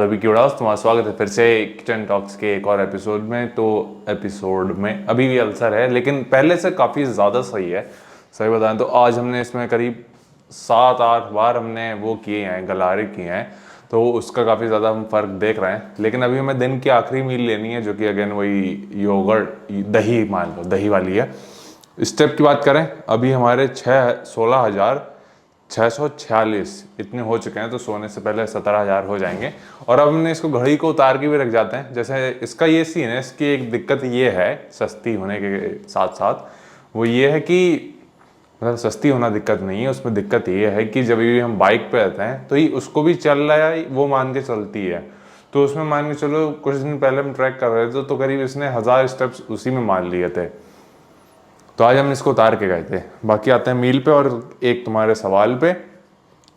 अभी की उड़ास तुम्हारा स्वागत है फिर से किचन टॉक्स के एक और एपिसोड में। तो एपिसोड में अभी भी अल्सर है, लेकिन पहले से काफ़ी ज़्यादा सही है। सही बताएं तो आज हमने इसमें करीब 7-8 बार हमने वो किए हैं, गलारे किए हैं, तो उसका काफ़ी ज़्यादा हम फ़र्क देख रहे हैं। लेकिन अभी हमें दिन की आखिरी मील लेनी है, जो कि अगेन वही योगर्ट दही, मान लो दही वाली है। स्टेप की बात करें, अभी हमारे 16,646 इतने हो चुके हैं, तो सोने से पहले 17,000 हो जाएंगे। और अब हमने इसको घड़ी को उतार के भी रख जाते हैं। जैसे इसका ये सीन है, इसकी एक दिक्कत ये है सस्ती होने के साथ साथ, वो ये है कि मतलब सस्ती होना दिक्कत नहीं है, उसमें दिक्कत ये है कि जब भी हम बाइक पे रहते हैं तो ही उसको भी चल रहा है वो मान के चलती है। तो उसमें मान के चलो कुछ दिन पहले हम ट्रैक कर रहे थे तो करीब इसने 1000 स्टेप्स उसी में मान लिए थे। तो आज हम इसको उतार के गए थे। बाकी आते हैं मील पे और एक तुम्हारे सवाल पे।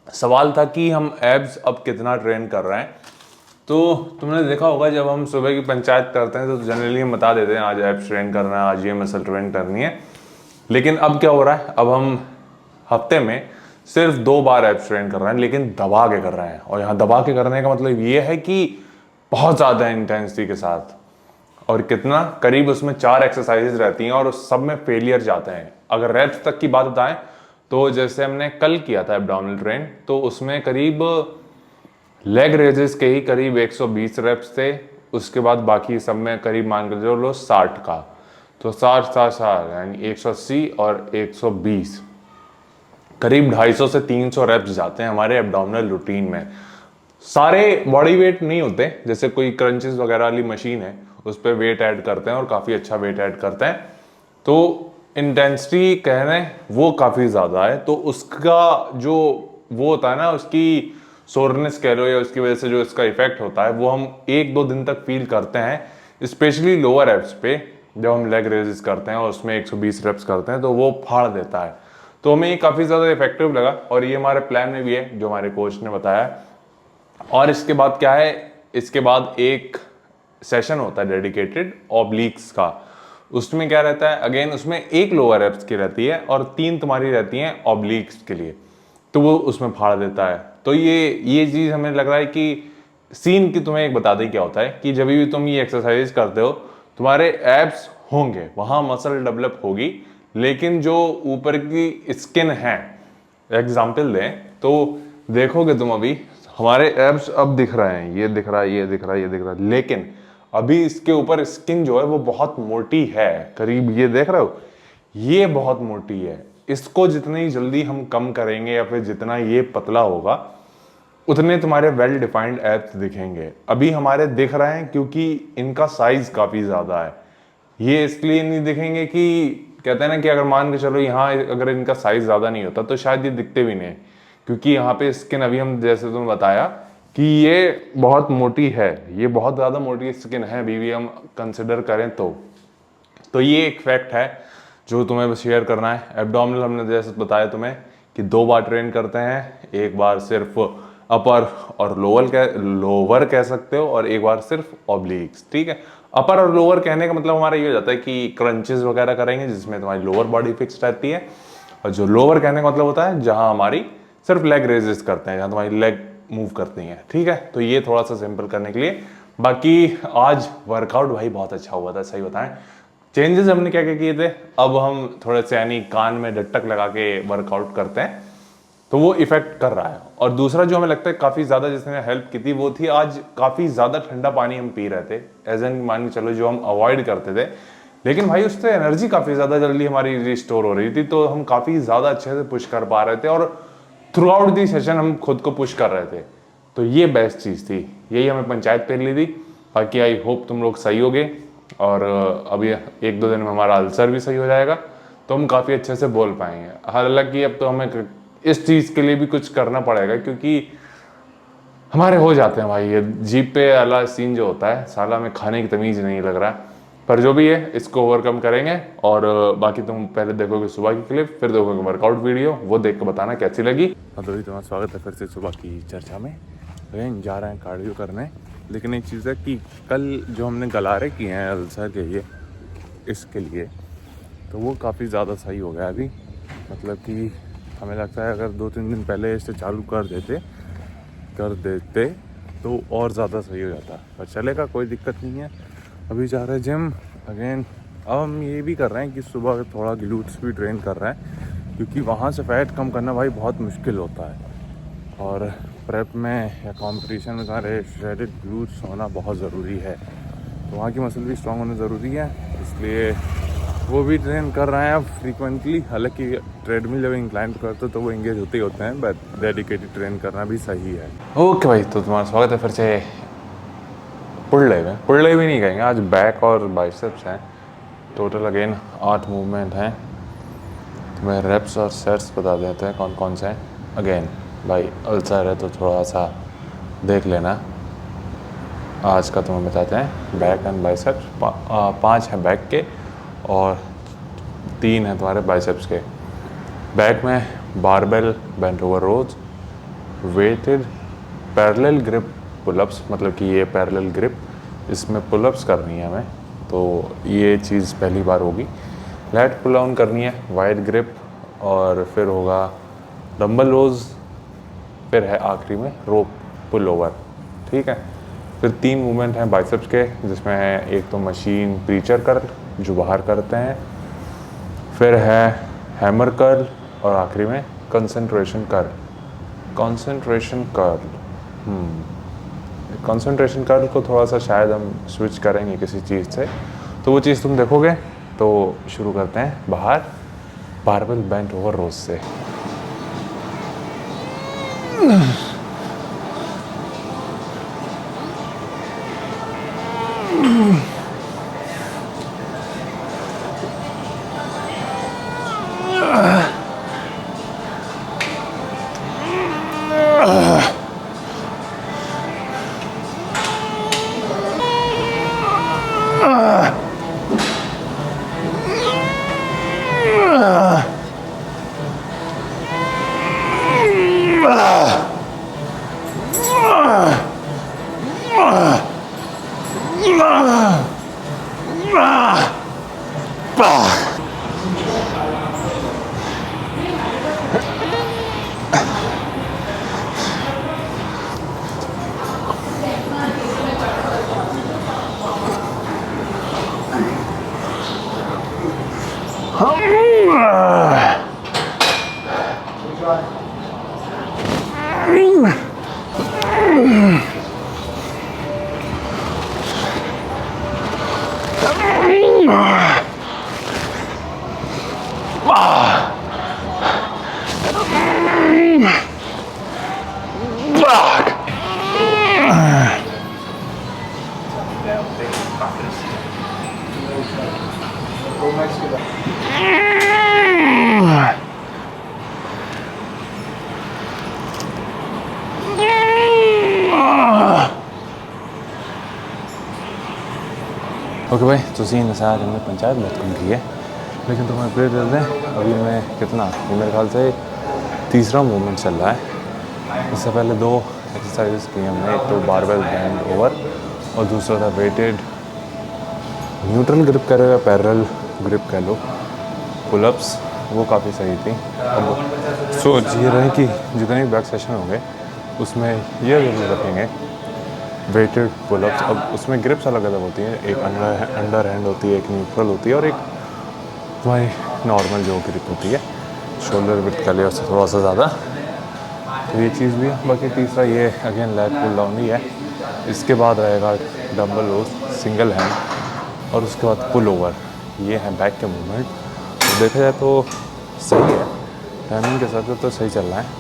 सवाल था कि हम एब्स अब कितना ट्रेन कर रहे हैं। तो तुमने देखा होगा जब हम सुबह की पंचायत करते हैं तो जनरली हम बता देते हैं आज एब्स ट्रेन करना है, आज ये मसल ट्रेन करनी है। लेकिन अब क्या हो रहा है, अब हम हफ्ते में सिर्फ 2 बार एब्स ट्रेन कर रहे हैं, लेकिन दबा के कर रहे हैं। और यहाँ दबा के करने का मतलब ये है कि बहुत ज़्यादा इंटेंसिटी के साथ। और कितना, करीब उसमें 4 एक्सरसाइजेज रहती हैं और उस सब में फेलियर जाते हैं। अगर रेप्स तक की बात बताएं तो जैसे हमने कल किया था एब्डोमिनल ट्रेन, तो उसमें करीब लेग रेजेस के ही करीब 120 रेप्स थे। उसके बाद बाकी सब में करीब मान कर चलो 60 का, तो 60 यानी 180 और 120, करीब 250 से 300 रेप्स जाते हैं हमारे एब्डोमिनल रूटीन में। सारे बॉडी वेट नहीं होते, जैसे कोई क्रंचेस वगैरह वाली मशीन है उस पर वेट ऐड करते हैं और काफ़ी अच्छा वेट ऐड करते हैं। तो इंटेंसिटी कह रहे हैं वो काफ़ी ज़्यादा है, तो उसका जो वो होता है ना, उसकी सोरनेस कह लो या उसकी वजह से जो इसका इफेक्ट होता है वो हम 1-2 दिन तक फील करते हैं। स्पेशली लोअर एब्स पे जब हम लेग रेजेस करते हैं और उसमें 120 रेप्स करते हैं तो वो फाड़ देता है। तो हमें ये काफ़ी ज़्यादा इफेक्टिव लगा और ये हमारे प्लान में भी है जो हमारे कोच ने बताया। और इसके बाद क्या है, इसके बाद एक सेशन होता है डेडिकेटेड ऑब्लिक्स का। उसमें क्या रहता है, अगेन उसमें एक लोअर एब्स की रहती है और 3 तुम्हारी रहती हैं ऑब्लिक्स के लिए, तो वो उसमें फाड़ देता है। तो ये चीज़ हमें लग रहा है कि सीन की तुम्हें एक बता दें क्या होता है कि जब भी तुम ये एक्सरसाइज करते हो तुम्हारे एब्स होंगे, वहाँ मसल डेवलप होगी, लेकिन जो ऊपर की स्किन है, एग्जाम्पल दें तो देखोगे तुम अभी हमारे एब्स अब दिख रहे हैं, ये दिख रहा है, ये दिख रहा है, ये दिख रहा है, लेकिन अभी इसके ऊपर स्किन जो है वो बहुत मोटी है। करीब ये देख रहे हो, ये बहुत मोटी है। इसको जितनी जल्दी हम कम करेंगे या फिर जितना ये पतला होगा उतने तुम्हारे वेल डिफाइंड एब्स दिखेंगे। अभी हमारे दिख रहे हैं क्योंकि इनका साइज काफी ज्यादा है। ये इसलिए नहीं दिखेंगे कि कहते हैं ना कि अगर मान के चलो यहाँ अगर इनका साइज ज्यादा नहीं होता तो शायद ये दिखते भी नहीं, क्योंकि यहाँ पे स्किन अभी हम जैसे तुमने बताया कि ये बहुत मोटी है, ये बहुत ज़्यादा मोटी स्किन है अभी भी हम कंसिडर करें तो ये एक फैक्ट है जो तुम्हें शेयर करना है। एब्डोमिनल हमने जैसे बताया तुम्हें कि 2 बार ट्रेन करते हैं, एक बार सिर्फ अपर और लोअर कह सकते हो और एक बार सिर्फ ऑब्लिक्स, ठीक है। अपर और लोअर कहने का मतलब हमारा ये हो जाता है कि क्रंचेस वगैरह करेंगे जिसमें तुम्हारी लोअर बॉडी फिक्स रहती है, और जो लोअर कहने का मतलब होता है जहां हमारी सिर्फ लेग रेजेस करते हैं, जहां तुम्हारी लेग मूव करती हैं, ठीक है। तो ये थोड़ा सा सिंपल करने के लिए। बाकी आज वर्कआउट भाई बहुत अच्छा हुआ था, सही बताएं। चेंजेस हमने क्या क्या किए थे, अब हम थोड़े से यानी कान में डट्टक लगा के वर्कआउट करते हैं, तो वो इफेक्ट कर रहा है। और दूसरा जो हमें लगता है काफी ज्यादा जिसने हेल्प की थी वो थी आज काफी ज्यादा ठंडा पानी हम पी रहे थे, एज एन मान के चलो जो हम अवॉइड करते थे, लेकिन भाई उससे एनर्जी काफी ज्यादा जल्दी हमारी रिस्टोर हो रही थी, तो हम काफी ज्यादा अच्छे से पुश कर पा रहे थे और थ्रू आउट दी सेशन हम खुद को पुश कर रहे थे। तो ये बेस्ट चीज़ थी, यही हमें पंचायत पे ली थी। बाकी आई होप तुम लोग सही होगे और अभी 1-2 दिन में हमारा अल्सर भी सही हो जाएगा तो हम काफ़ी अच्छे से बोल पाएंगे। हालांकि अब तो हमें इस चीज़ के लिए भी कुछ करना पड़ेगा क्योंकि हमारे हो जाते हैं भाई ये जीप पे वाला सीन जो होता है, साला में खाने की तमीज़ नहीं लग रहा। पर जो भी है इसको ओवरकम करेंगे। और बाकी तुम पहले देखोगे सुबह की क्लिप, फिर देखोगे वर्कआउट वीडियो, वो देख के बताना कैसी लगी। तो तुम्हारा स्वागत है फिर से सुबह की चर्चा में। अगेन जा रहे हैं कार्डियो करने, लेकिन एक चीज़ है कि कल जो हमने गलारे किए हैं अल्सर के लिए, इसके लिए तो वो काफ़ी ज़्यादा सही हो गया अभी। मतलब कि हमें लगता है अगर 2-3 दिन पहले इसे चालू कर देते तो और ज़्यादा सही हो जाता। पर चलेगा, कोई दिक्कत नहीं है। अभी जा रहे हैं जिम अगेन। अब हम ये भी कर रहे हैं कि सुबह थोड़ा ग्लूट्स भी ट्रेन कर रहे हैं, क्योंकि वहाँ से फ़ैट कम करना भाई बहुत मुश्किल होता है। और प्रेप में या कंपटीशन में सारे श्रेडेड ग्लूट्स होना बहुत ज़रूरी है, तो वहाँ की मसल भी स्ट्रॉन्ग होना ज़रूरी है, इसलिए वो भी ट्रेन कर रहे हैं अब फ्रीक्वेंटली। हालांकि ट्रेडमिल जब इंक्लाइन करते तो वो इंगेज होते ही होते हैं, बट डेडिकेटेड ट्रेन करना भी सही है। ओके भाई, तो तुम्हारा स्वागत है फिर से पुल्ले भी नहीं कहेंगे, आज बैक और बाइसेप्स हैं। टोटल अगेन 8 मूवमेंट हैं। तुम्हें रेप्स और सेट्स बता देते हैं कौन कौन से हैं। अगेन भाई अल्सर है तो थोड़ा सा देख लेना। आज का तुम्हें बताते हैं बैक एंड बाइसेप्स। 5 हैं बैक के और 3 हैं तुम्हारे बाइसेप्स के। बैक में बारबेल बेंट ओवर रोज, वेटेड पैरेलल ग्रिप पुलअप्स, मतलब कि ये पैरेलल ग्रिप, इसमें पुलअप्स करनी है हमें, तो ये चीज़ पहली बार होगी। लैट पुल डाउन करनी है, वाइड ग्रिप, और फिर होगा डंबल रोज, फिर है आखिरी में रोप पुल ओवर। ठीक है, फिर 3 मूवमेंट हैं बाइसेप्स के, जिसमें है एक तो मशीन प्रीचर कर्ल जो बाहर करते हैं, फिर है हैमर कर्ल, और आखिरी में कंसंट्रेशन कर्ल। कंसंट्रेशन कर्ल को थोड़ा सा शायद हम स्विच करेंगे किसी चीज़ से, तो वो चीज़ तुम देखोगे। तो शुरू करते हैं बाहर बारबेल बेंट ओवर रोज से। ओके भाई, तो सीन ऐसा आज हमने पंचायत बहुत कम की है, लेकिन तुम्हें अपडेट दे दें। अभी मैं कितना, मेरे ख्याल से तीसरा मूवमेंट चल रहा है। इससे पहले 2 एक्सरसाइजेस की हमने, एक तो बारबेल बेंड ओवर और दूसरा था वेटेड न्यूट्रल ग्रिप कह लो या पैरेलल ग्रिप कह लो पुलअप्स। वो काफ़ी सही थी। अब सोच ये रहे कि जितने भी बैक सेशन होंगे उसमें ये ज़रूर रखेंगे वेटेड पुलअप्स। अब उसमें ग्रिप्स अलग अलग होती हैं, एक अंडर हैंड होती है, एक न्यूट्रल होती है, और एक तुम्हारी नॉर्मल जो ग्रिप होती है शोल्डर विड्थ का लिए उससे थोड़ा सा ज़्यादा। तो ये चीज़ भी है। बाकी तीसरा ये अगेन लैट पुल डाउन ही है। इसके बाद रहेगा डंबल रोज सिंगल हैंड, और उसके बाद पुल ओवर। ये है बैक के मूवमेंट। तो देखा जाए तो सही है, टाइमिंग के हिसाब से तो सही चल रहा है।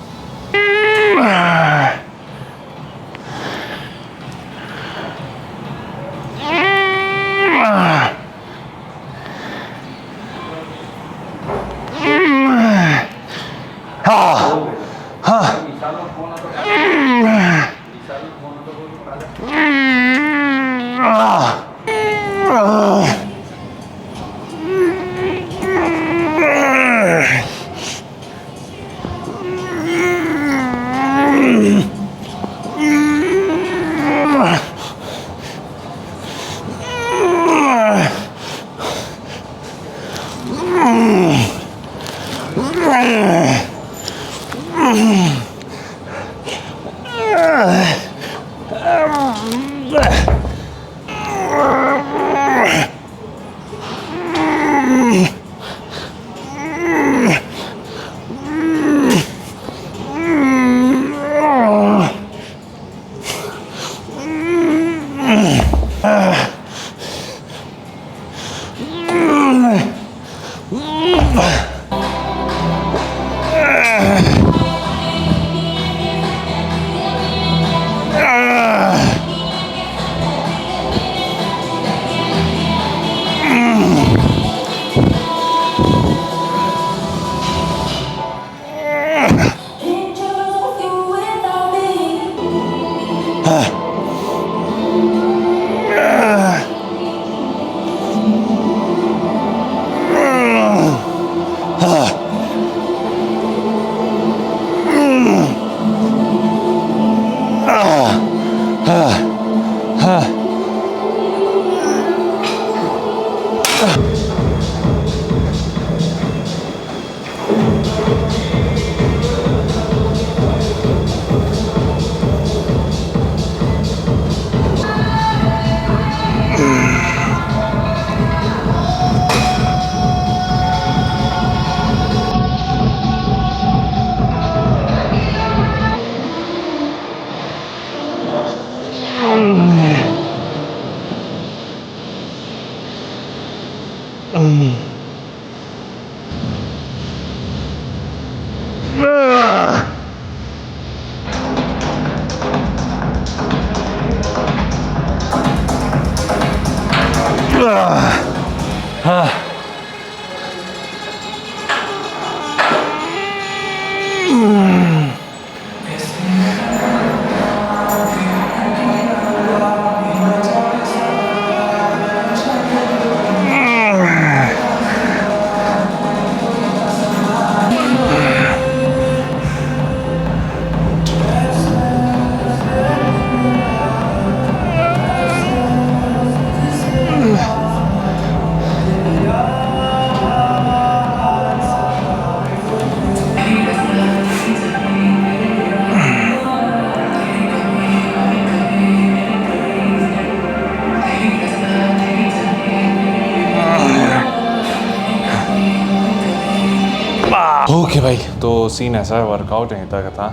ओके भाई, तो सीन ऐसा है, वर्कआउट यहीं तक था।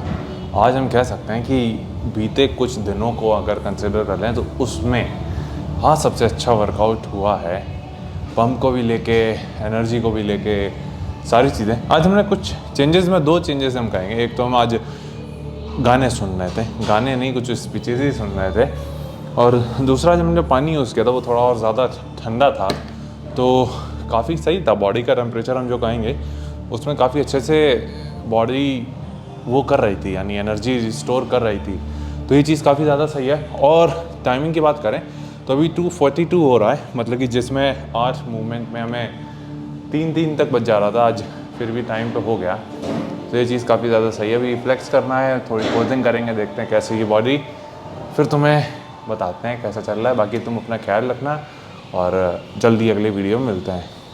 आज हम कह सकते हैं कि बीते कुछ दिनों को अगर कंसिडर कर लें तो उसमें हाँ सबसे अच्छा वर्कआउट हुआ है। पंप को भी लेके, एनर्जी को भी लेके, सारी चीज़ें। आज हमने कुछ चेंजेस में 2 चेंजेस हम कहेंगे। एक तो हम आज गाने सुन रहे थे, गाने नहीं कुछ स्पीचेस ही सुन रहे थे, और दूसरा जब हमने पानी यूज़ किया था वो थोड़ा और ज़्यादा ठंडा था, तो काफ़ी सही था। बॉडी का टेम्परेचर हम जो कहेंगे उसमें काफ़ी अच्छे से बॉडी वो कर रही थी, यानी एनर्जी स्टोर कर रही थी, तो ये चीज़ काफ़ी ज़्यादा सही है। और टाइमिंग की बात करें तो अभी 2:42 हो रहा है, मतलब कि जिसमें आज मूवमेंट में हमें 3 तक बच जा रहा था, आज फिर भी टाइम पे हो गया, तो ये चीज़ काफ़ी ज़्यादा सही है। अभी फ्लेक्स करना है, थोड़ी पोजिंग करेंगे, देखते हैं कैसे ये बॉडी, फिर तुम्हें बताते हैं कैसा चल रहा है। बाकी तुम अपना ख्याल रखना और जल्दी अगले वीडियो में मिलते हैं।